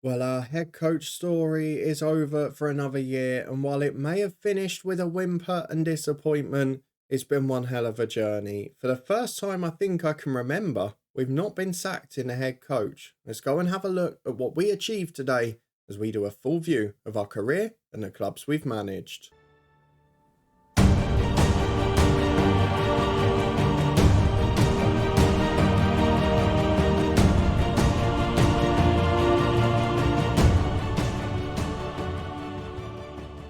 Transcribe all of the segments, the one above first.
Well, our head coach story is over for another year, and while it may have finished with a whimper and disappointment, it's been one hell of a journey. For the first time I think I can remember, we've not been sacked in a head coach. Let's go and have a look at what we achieved today as we do a full view of our career and the clubs we've managed.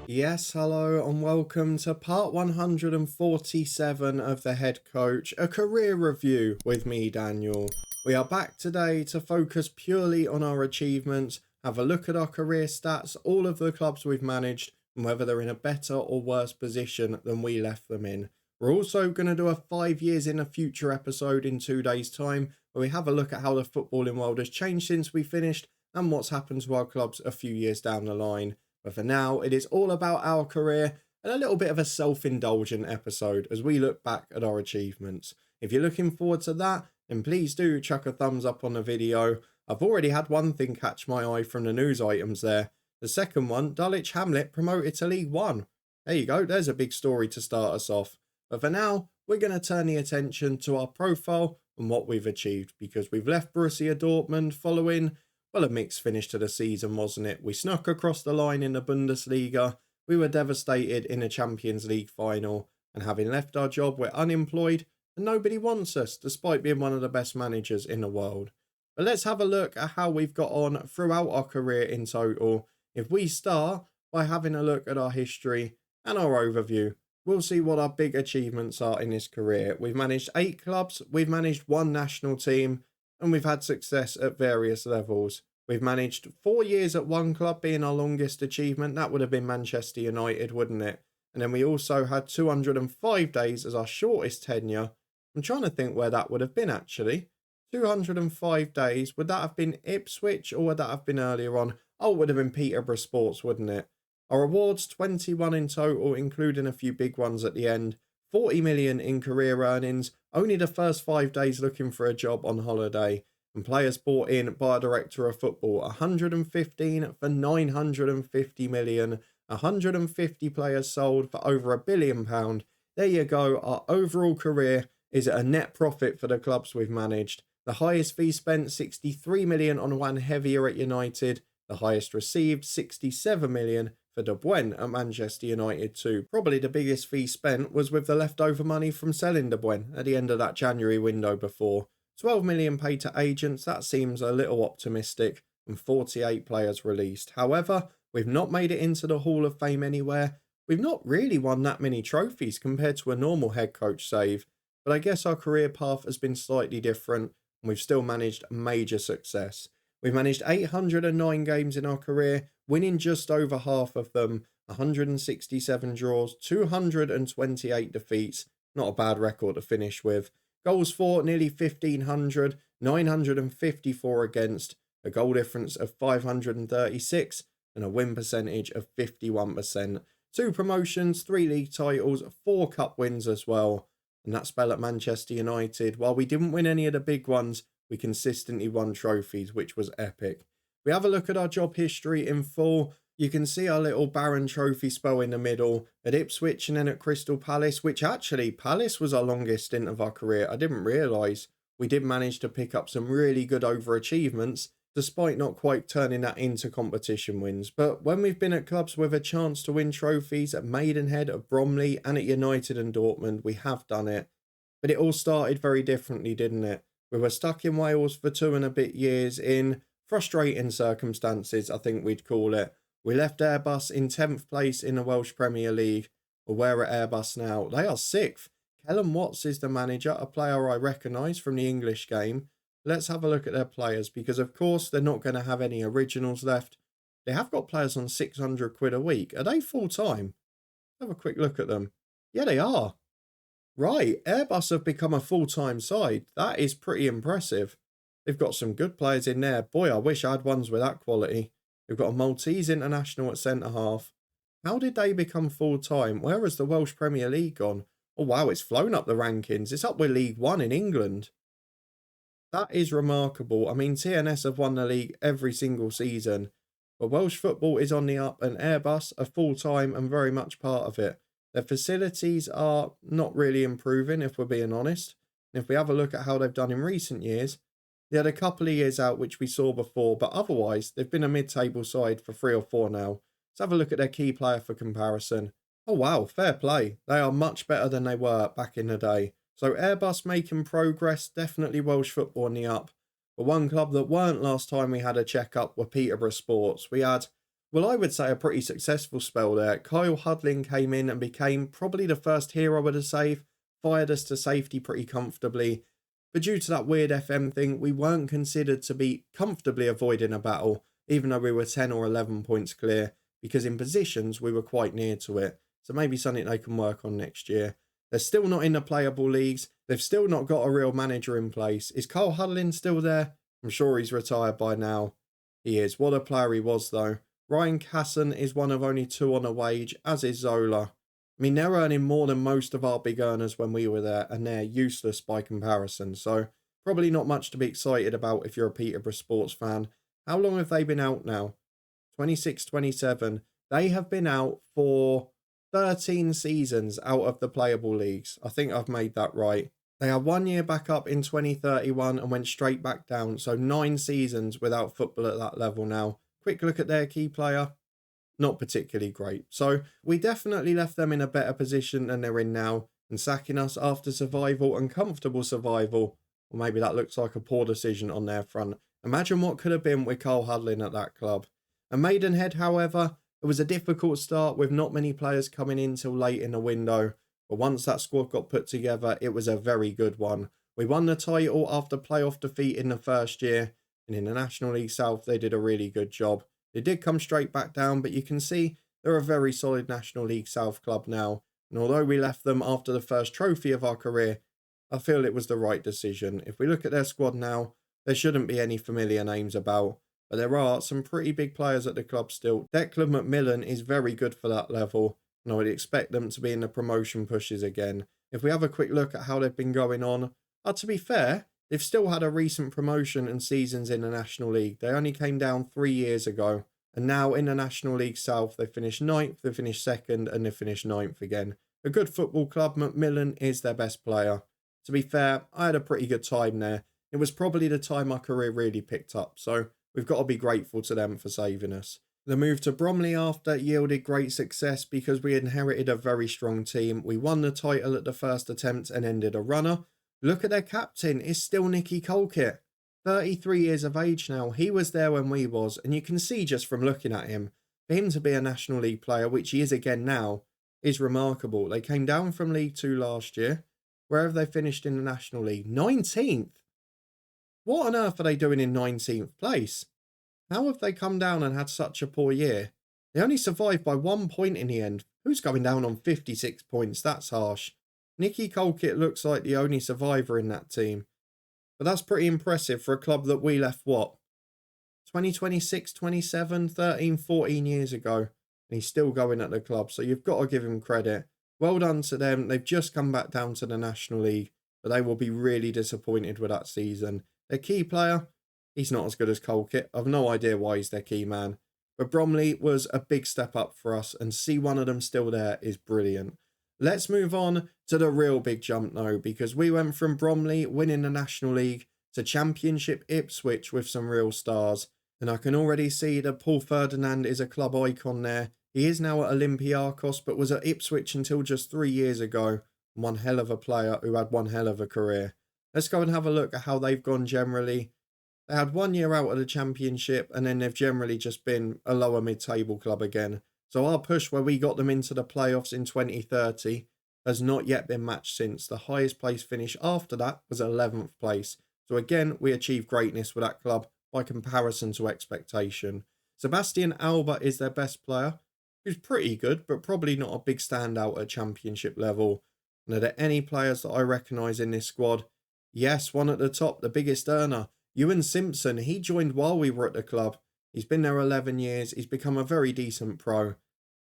Yes, hello, and welcome to part 147 of The Head Coach, a career review with me, Daniel. We are back today to focus purely on our achievements, have a look at our career stats, all of the clubs we've managed, and whether they're in a better or worse position than we left them in. We're also going to do a 5 years in the future episode in 2 days' time, where we have a look at how the footballing world has changed since we finished and what's happened to our clubs a few years down the line. But for now, it is all about our career and a little bit of a self-indulgent episode as we look back at our achievements. If you're looking forward to that, then please do chuck a thumbs up on the video. I've already had one thing catch my eye from the news items there. The second one, Dulwich Hamlet promoted to League One. There you go, there's a big story to start us off. But for now, we're going to turn the attention to our profile and what we've achieved, because we've left Borussia Dortmund following, well, a mixed finish to the season, wasn't it? We snuck across the line in the Bundesliga, we were devastated in a Champions League final, and having left our job, we're unemployed, and nobody wants us, despite being one of the best managers in the world. But let's have a look at how we've got on throughout our career in total. If we start by having a look at our history and our overview, we'll see what our big achievements are in this career. We've managed 8 clubs, we've managed 1 national team, and we've had success at various levels. We've managed 4 years at one club being our longest achievement. That would have been Manchester United, wouldn't it? And then we also had 205 days as our shortest tenure. I'm trying to think where that would have been actually. 205 days, would that have been Ipswich or would that have been earlier on? Oh, it would have been Peterborough Sports, wouldn't it? Our awards, 21 in total, including a few big ones at the end. 40 million in career earnings, only the first 5 days looking for a job on holiday, and players bought in by a director of football, 115 for 950 million, 150 players sold for over £1 billion. There you go, our overall career is at a net profit for the clubs we've managed. The highest fee spent, 63 million on Juan Heavier at United, the highest received, 67 million for De Bruyne at Manchester United too. Probably the biggest fee spent was with the leftover money from selling De Bruyne at the end of that January window before. 12 million paid to agents, that seems a little optimistic, and 48 players released. However, we've not made it into the Hall of Fame anywhere. We've not really won that many trophies compared to a normal head coach save, but I guess our career path has been slightly different and we've still managed major success. We've managed 809 games in our career, winning just over half of them, 167 draws, 228 defeats. Not a bad record to finish with. Goals for, nearly 1,500, 954 against, a goal difference of 536, and a win percentage of 51%. 2 promotions, 3 league titles, 4 cup wins as well. And that spell at Manchester United, while we didn't win any of the big ones, we consistently won trophies, which was epic. We have a look at our job history in full. You can see our little Baron Trophy spell in the middle at Ipswich and then at Crystal Palace, which actually, Palace was our longest stint of our career. I didn't realise. We did manage to pick up some really good overachievements, despite not quite turning that into competition wins. But when we've been at clubs with a chance to win trophies at Maidenhead, at Bromley and at United and Dortmund, we have done it. But it all started very differently, didn't it? We were stuck in Wales for 2 and a bit years in frustrating circumstances, I think we'd call it. We left Airbus in 10th place in the Welsh Premier League. Or where at Airbus now? They are 6th. Kellen Watts is the manager, a player I recognise from the English game. Let's have a look at their players, because of course they're not going to have any originals left. They have got players on 600 quid a week. Are they full time? Have a quick look at them. Yeah, they are. Right, Airbus have become a full-time side. That is pretty impressive. They've got some good players in there. Boy, I wish I had ones with that quality. We've got a Maltese international at centre-half. How did they become full-time? Where has the Welsh Premier League gone? Oh, wow, it's flown up the rankings. It's up with League One in England. That is remarkable. I mean, TNS have won the league every single season, but Welsh football is on the up, and Airbus are full-time and very much part of it. Their facilities are not really improving, if we're being honest. And if we have a look at how they've done in recent years, they had a couple of years out, which we saw before, but otherwise, they've been a mid-table side for 3 or 4 now. Let's have a look at their key player for comparison. Oh wow, fair play. They are much better than they were back in the day. So Airbus making progress, definitely Welsh football on the up. But one club that weren't last time we had a check-up were Peterborough Sports. We had, well, I would say a pretty successful spell there. Kyle Hudlin came in and became probably the first hero of the save, fired us to safety pretty comfortably. But due to that weird FM thing, we weren't considered to be comfortably avoiding a battle, even though we were 10 or 11 points clear, because in positions we were quite near to it. So maybe something they can work on next year. They're still not in the playable leagues. They've still not got a real manager in place. Is Carl Hudlin still there? I'm sure he's retired by now. He is. What a player he was, though. Ryan Casson is one of only 2 on a wage, as is Zola. I mean, they're earning more than most of our big earners when we were there, and they're useless by comparison. So probably not much to be excited about if you're a Peterborough Sports fan. How long have they been out now? 26, 27. They have been out for 13 seasons out of the playable leagues. I think I've made that right. They had 1 year back up in 2031 and went straight back down. So 9 seasons without football at that level now. Quick look at their key player. Not particularly great. So we definitely left them in a better position than they're in now. And sacking us after survival and comfortable survival. Or maybe that looks like a poor decision on their front. Imagine what could have been with Carl Hudlin at that club. And Maidenhead, however, it was a difficult start with not many players coming in till late in the window. But once that squad got put together, it was a very good one. We won the title after playoff defeat in the first year. And in the National League South, they did a really good job. They did come straight back down, but you can see they're a very solid National League South club now. And although we left them after the first trophy of our career, I feel it was the right decision. If we look at their squad now, there shouldn't be any familiar names about. But there are some pretty big players at the club still. Declan McMillan is very good for that level, and I would expect them to be in the promotion pushes again. If we have a quick look at how they've been going on, to be fair, they've still had a recent promotion and seasons in the National League. They only came down 3 years ago, and now in the National League South, they finished 9th, they finished 2nd, and they finished 9th again. A good football club. McMillan is their best player. To be fair, I had a pretty good time there. It was probably the time my career really picked up, so we've got to be grateful to them for saving us. The move to Bromley after yielded great success because we inherited a very strong team. We won the title at the first attempt and ended a runner. Look at their captain, it's still Nicky Colkett. 33 years of age now. He was there when we was, and you can see just from looking at him, for him to be a National League player, which he is again now, is remarkable. They came down from League 2 last year. Where have they finished in the National League? 19th. What on earth are they doing in 19th place? How have they come down and had such a poor year? They only survived by 1 point in the end. Who's going down on 56 points? That's harsh. Nicky Colkett looks like the only survivor in that team. But that's pretty impressive for a club that we left, what, 2026, 27, 13, 14 years ago. And he's still going at the club, so you've got to give him credit. Well done to them. They've just come back down to the National League, but they will be really disappointed with that season. Their key player, he's not as good as Colkett. I've no idea why he's their key man. But Bromley was a big step up for us, and see one of them still there is brilliant. Let's move on to the real big jump though, because we went from Bromley winning the National League to Championship Ipswich with some real stars. And I can already see that Paul Ferdinand is a club icon there. He is now at Olympiacos, but was at Ipswich until just 3 years ago. One hell of a player who had one hell of a career. Let's go and have a look at how they've gone generally. They had 1 year out of the Championship, and then they've generally just been a lower mid-table club again. So our push where we got them into the playoffs in 2030 has not yet been matched since. The highest place finish after that was 11th place. So again, we achieved greatness with that club by comparison to expectation. Sebastian Alba is their best player, who's pretty good, but probably not a big standout at Championship level. And are there any players that I recognise in this squad? Yes, one at the top, the biggest earner. Ewan Simpson, he joined while we were at the club. He's been there 11 years. He's become a very decent pro.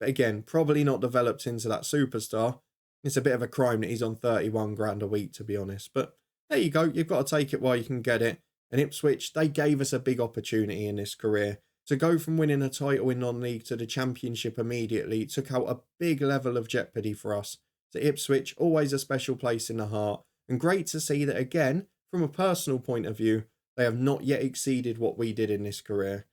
But again, probably not developed into that superstar. It's a bit of a crime that he's on 31 grand a week, to be honest. But there you go. You've got to take it while you can get it. And Ipswich, they gave us a big opportunity in this career. To go from winning a title in non-league to the championship immediately took out a big level of jeopardy for us. So Ipswich, always a special place in the heart. And great to see that again, from a personal point of view, they have not yet exceeded what we did in this career.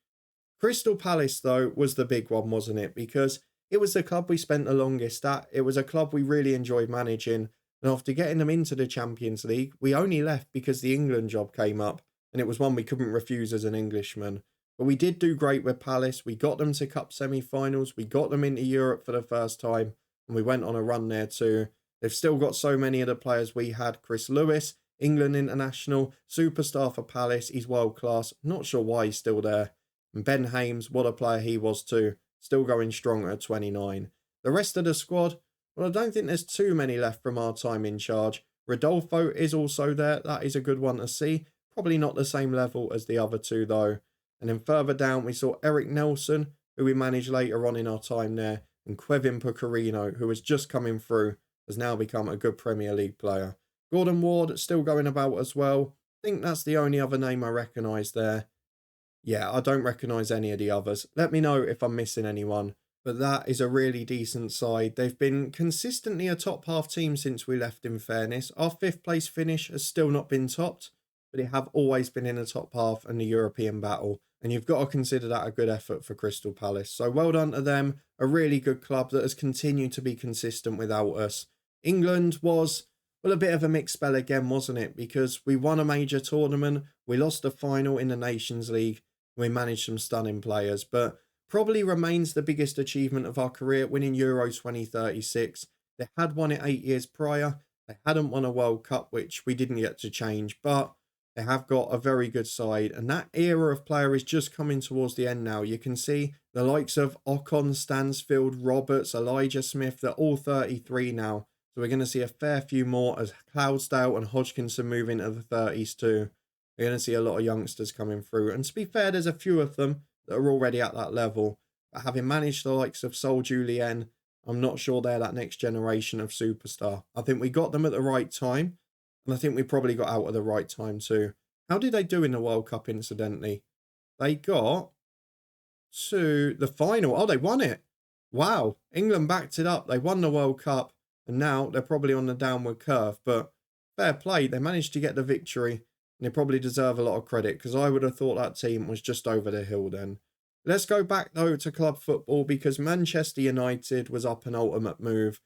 Crystal Palace, though, was the big one, wasn't it? Because it was the club we spent the longest at. It was a club we really enjoyed managing. And after getting them into the Champions League, we only left because the England job came up. And it was one we couldn't refuse as an Englishman. But we did do great with Palace. We got them to cup semi-finals. We got them into Europe for the first time. And we went on a run there too. They've still got so many of the players we had. Chris Lewis, England international, superstar for Palace. He's world class. Not sure why he's still there. And Ben Hames, what a player he was too. Still going strong at 29. The rest of the squad, well, I don't think there's too many left from our time in charge. Rodolfo is also there. That is a good one to see. Probably not the same level as the other two though. And then further down, we saw Eric Nelson, who we managed later on in our time there, and Kevin Pecorino, who was just coming through, has now become a good Premier League player. Gordon Ward, still going about as well. I think that's the only other name I recognise there. Yeah, I don't recognise any of the others. Let me know if I'm missing anyone. But that is a really decent side. They've been consistently a top half team since we left, in fairness. Our 5th place finish has still not been topped, but they have always been in the top half and the European battle. And you've got to consider that a good effort for Crystal Palace. So well done to them. A really good club that has continued to be consistent without us. England was, well, a bit of a mixed spell again, wasn't it? Because we won a major tournament. We lost a final in the Nations League. We managed some stunning players. But probably remains the biggest achievement of our career, winning Euro 2036. They had won it 8 years prior. They hadn't won a World Cup, which we didn't get to change. But they have got a very good side, and that era of player is just coming towards the end now. You can see the likes of Ocon, Stansfield, Roberts, Elijah Smith, they're all 33 now. So we're going to see a fair few more as Cloudsdale and Hodgkinson move into the 30s too. We're going to see a lot of youngsters coming through. And to be fair, there's a few of them that are already at that level. But having managed the likes of Sol Julien, I'm not sure they're that next generation of superstar. I think we got them at the right time. And I think we probably got out at the right time too. How did they do in the World Cup, incidentally? They got to the final. Oh, they won it. Wow. England backed it up. They won the World Cup. And now they're probably on the downward curve. But fair play. They managed to get the victory. And they probably deserve a lot of credit, because I would have thought that team was just over the hill then. Let's go back, though, to club football, because Manchester United was our penultimate move.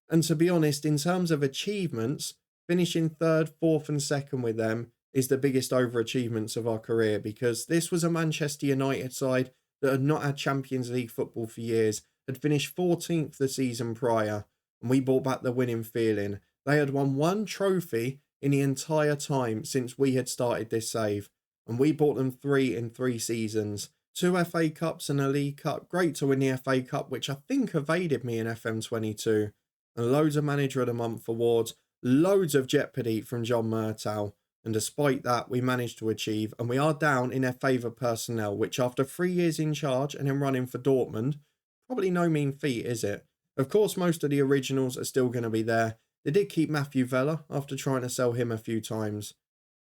And to be honest, in terms of achievements, finishing 3rd, 4th and 2nd with them is the biggest overachievements of our career, because this was a Manchester United side that had not had Champions League football for years, had finished 14th the season prior, and we brought back the winning feeling. They had won 1 trophy in the entire time since we had started this save, and we bought them 3 in 3 seasons. 2 FA Cups and a League Cup. Great to win the FA Cup, which I think evaded me in FM22, and loads of Manager of the Month awards. Loads of jeopardy from John Murtow, and despite that, we managed to achieve, and we are down in their favour personnel, which after 3 years in charge and then running for Dortmund, probably no mean feat, is it? Of course, most of the originals are still going to be there. They did keep Matthew Vella after trying to sell him a few times.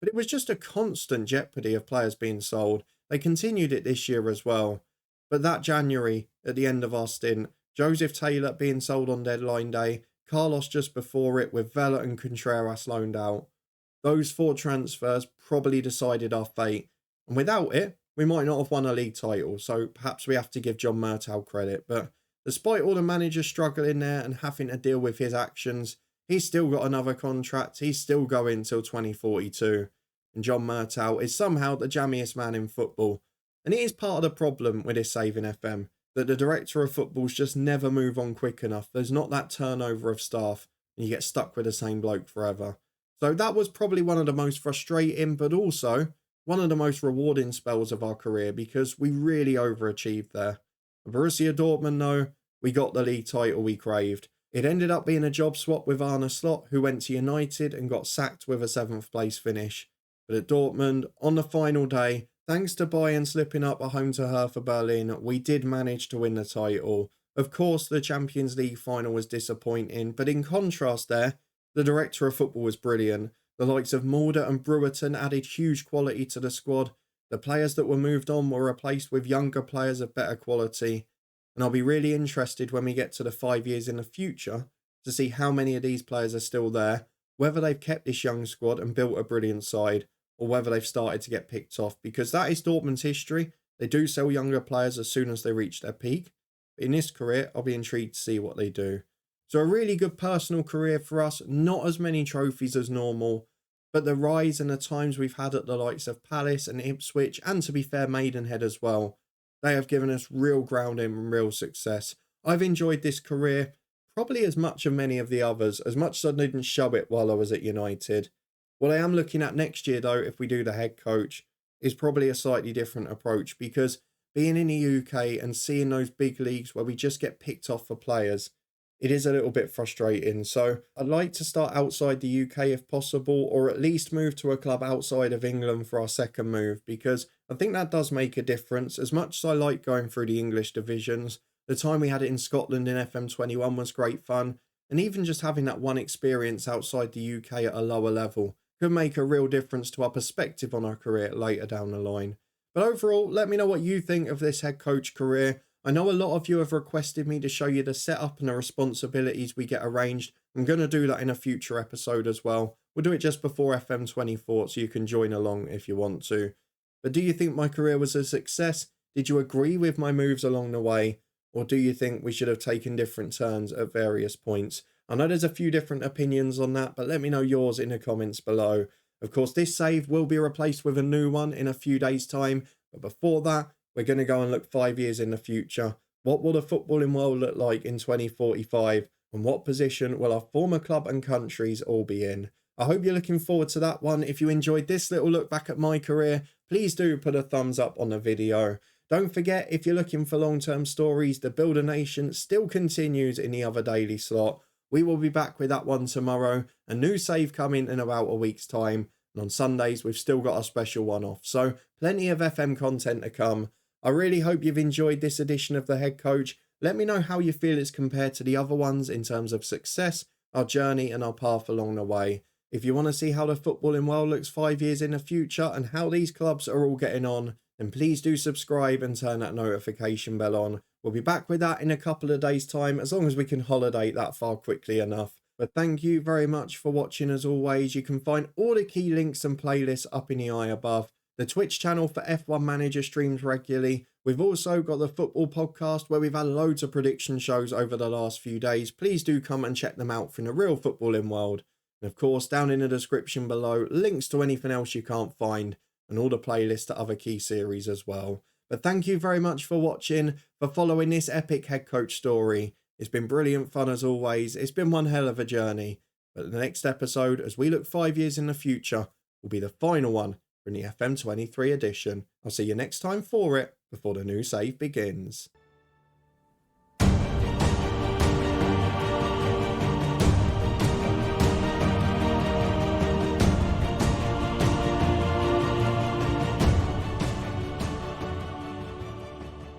But it was just a constant jeopardy of players being sold. They continued it this year as well. But that January, at the end of our stint, Joseph Taylor being sold on deadline day, Carlos just before it with Vela and Contreras loaned out. Those 4 transfers probably decided our fate. And without it, we might not have won a league title. So perhaps we have to give John Murtow credit. But despite all the managers struggling there and having to deal with his actions, he's still got another contract. He's still going till 2042. And John Murtow is somehow the jammiest man in football. And it is part of the problem with this Saving FM, that the director of footballs just never move on quick enough. There's not that turnover of staff, and you get stuck with the same bloke forever. So that was probably one of the most frustrating, but also one of the most rewarding spells of our career, because we really overachieved there. Borussia Dortmund, though, we got the league title we craved. It ended up being a job swap with Arne Slot, who went to United and got sacked with a 7th place finish. But at Dortmund, on the final day, thanks to Bayern slipping up a home to Hertha Berlin, we did manage to win the title. Of course, the Champions League final was disappointing, but in contrast there, the director of football was brilliant. The likes of Mulder and Brewerton added huge quality to the squad. The players that were moved on were replaced with younger players of better quality. And I'll be really interested when we get to the 5 years in the future to see how many of these players are still there, whether they've kept this young squad and built a brilliant side, or whether they've started to get picked off, because that is Dortmund's history. They do sell younger players as soon as they reach their peak. But in this career, I'll be intrigued to see what they do. So a really good personal career for us, not as many trophies as normal, but the rise and the times we've had at the likes of Palace and Ipswich, and to be fair, Maidenhead as well, they have given us real grounding and real success. I've enjoyed this career probably as much as many of the others, as much as I didn't show it while I was at United. What I am looking at next year, though, if we do the head coach, is probably a slightly different approach, because being in the UK and seeing those big leagues where we just get picked off for players, it is a little bit frustrating. So I'd like to start outside the UK if possible, or at least move to a club outside of England for our second move, because I think that does make a difference. As much as I like going through the English divisions, the time we had it in Scotland in FM21 was great fun, and even just having that one experience outside the UK at a lower level could make a real difference to our perspective on our career later down the line. But overall, let me know what you think of this head coach career. I know a lot of you have requested me to show you the setup and the responsibilities we get arranged. I'm going to do that in a future episode as well. We'll do it just before FM24, so you can join along if you want to. But do you think my career was a success? Did you agree with my moves along the way? Or do you think we should have taken different turns at various points? I know there's a few different opinions on that, but let me know yours in the comments below. Of course, this save will be replaced with a new one in a few days' time. But before that, we're going to go and look 5 years in the future. What will the footballing world look like in 2045? And what position will our former club and countries all be in? I hope you're looking forward to that one. If you enjoyed this little look back at my career, please do put a thumbs up on the video. Don't forget, if you're looking for long-term stories, the Build a Nation still continues in the other daily slot. We will be back with that one tomorrow. A new save coming in about a week's time. And on Sundays, we've still got a special one off. So plenty of FM content to come. I really hope you've enjoyed this edition of The Head Coach. Let me know how you feel it's compared to the other ones in terms of success, our journey and our path along the way. If you want to see how the footballing world looks 5 years in the future and how these clubs are all getting on, then please do subscribe and turn that notification bell on. We'll be back with that in a couple of days' time, as long as we can holiday that far quickly enough. But thank you very much for watching as always. You can find all the key links and playlists up in the eye above. The Twitch channel for F1 Manager streams regularly. We've also got the football podcast where we've had loads of prediction shows over the last few days. Please do come and check them out from the real footballing world. And of course, down in the description below, links to anything else you can't find and all the playlists to other key series as well. But thank you very much for watching, for following this epic head coach story. It's been brilliant fun as always. It's been one hell of a journey. But the next episode, as we look 5 years in the future, will be the final one from the FM23 edition. I'll see you next time for it, before the new save begins.